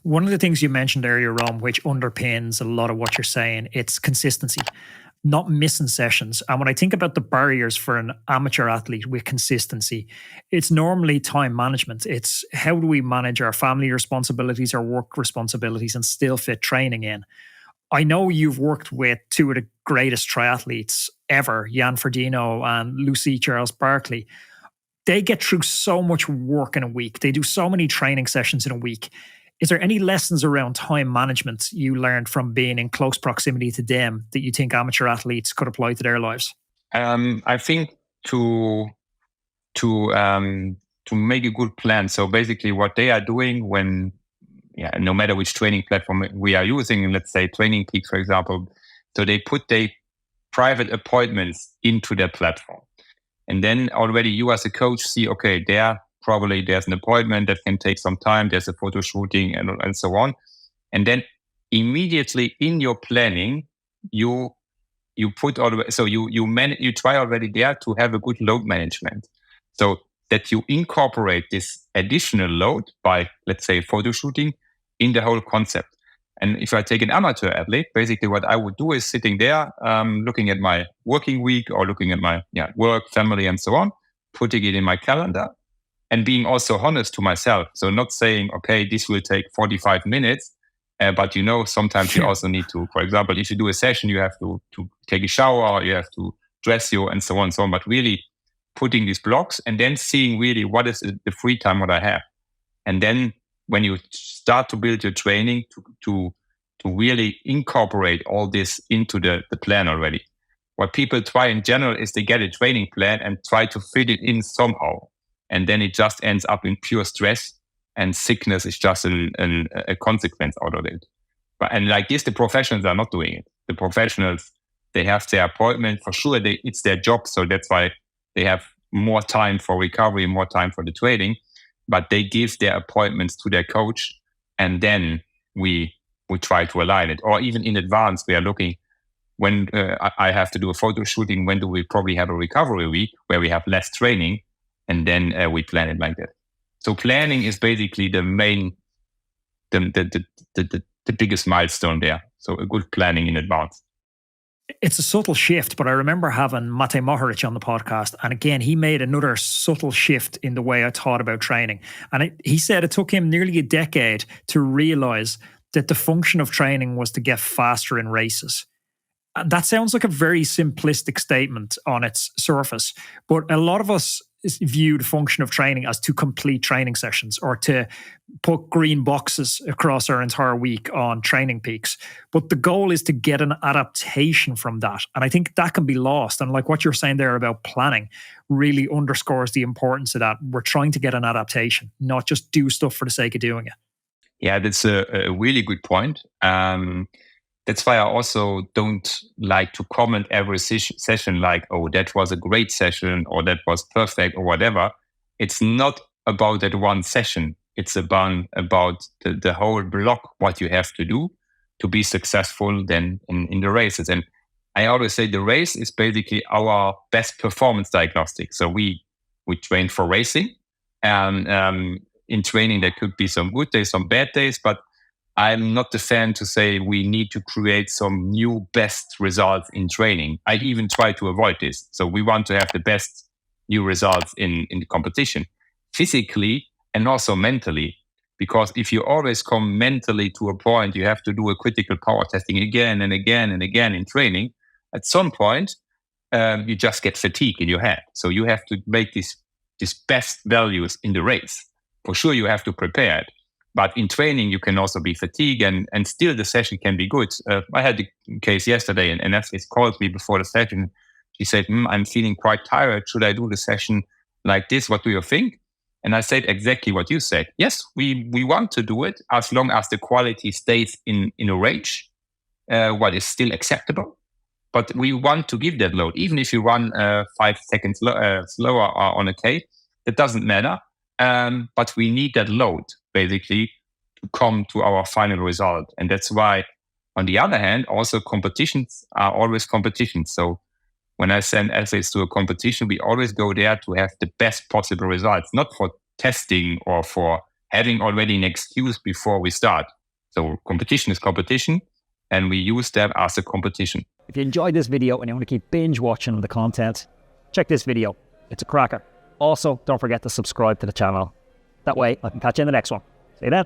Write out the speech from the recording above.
One of the things you mentioned earlier on, which underpins a lot of what you're saying, it's consistency, not missing sessions. And when I think about the barriers for an amateur athlete with consistency, it's normally time management. It's how do we manage our family responsibilities, our work responsibilities, and still fit training in. I know you've worked with two of the greatest triathletes ever, Jan Frodeno and Lucy Charles Barkley. They get through so much work in a week. They do so many training sessions in a week. Is there any lessons around time management you learned from being in close proximity to them that you think amateur athletes could apply to their lives? I think to make a good plan. So basically, what they are doing when, no matter which training platform we are using, let's say Training Peaks, for example, so they put their private appointments into their platform, and then already you as a coach see, okay, there's an appointment that can take some time. There's a photo shooting and so on. And then immediately in your planning, you put you try already there to have a good load management. So that you incorporate this additional load by, let's say, photo shooting in the whole concept. And if I take an amateur athlete, basically what I would do is sitting there, looking at my working week or looking at my work, family, and so on, putting it in my calendar, and being also honest to myself. So not saying, okay, this will take 45 minutes, but sometimes you also need to, for example, if you do a session, you have to take a shower, you have to dress you and so on and so on, but really putting these blocks and then seeing really what is the free time what I have. And then when you start to build your training to really incorporate all this into the plan already. What people try in general is they get a training plan and try to fit it in somehow. And then it just ends up in pure stress, and sickness is just a consequence out of it. And like this, the professionals are not doing it. The professionals, they have their appointment. For sure, it's their job. So that's why they have more time for recovery, more time for the training. But they give their appointments to their coach, and then we try to align it. Or even in advance, we are looking when I have to do a photo shooting, when do we probably have a recovery week where we have less training? And then we plan it like that. So planning is basically the main, the biggest milestone there. So a good planning in advance. It's a subtle shift, but I remember having Mate Mohoric on the podcast. And again, he made another subtle shift in the way I thought about training. And he said it took him nearly a decade to realize that the function of training was to get faster in races. And that sounds like a very simplistic statement on its surface, but a lot of us view the function of training as to complete training sessions or to put green boxes across our entire week on Training Peaks. But the goal is to get an adaptation from that. And I think that can be lost. And like what you're saying there about planning really underscores the importance of that. We're trying to get an adaptation, not just do stuff for the sake of doing it. Yeah, that's a really good point. That's why I also don't like to comment every session like, oh, that was a great session or that was perfect or whatever. It's not about that one session. It's about the whole block, what you have to do to be successful then in the races. And I always say the race is basically our best performance diagnostic. So we train for racing. And in training, there could be some good days, some bad days, but I'm not the fan to say we need to create some new best results in training. I even try to avoid this. So we want to have the best new results in the competition, physically and also mentally. Because if you always come mentally to a point, you have to do a critical power testing again and again and again in training. At some point, you just get fatigue in your head. So you have to make these best values in the race. For sure, you have to prepare it. But in training, you can also be fatigued and still the session can be good. I had the case yesterday and athlete called me before the session. She said, I'm feeling quite tired. Should I do the session like this? What do you think? And I said exactly what you said. Yes, we want to do it as long as the quality stays in a range, what is still acceptable. But we want to give that load. Even if you run 5 seconds slower on a K, that doesn't matter. But we need that load, basically, to come to our final result. And that's why, on the other hand, also competitions are always competitions. So when I send athletes to a competition, we always go there to have the best possible results, not for testing or for having already an excuse before we start. So competition is competition, and we use that as a competition. If you enjoyed this video and you want to keep binge watching the content, check this video. It's a cracker. Also, don't forget to subscribe to the channel. That way I can catch you in the next one. See you then.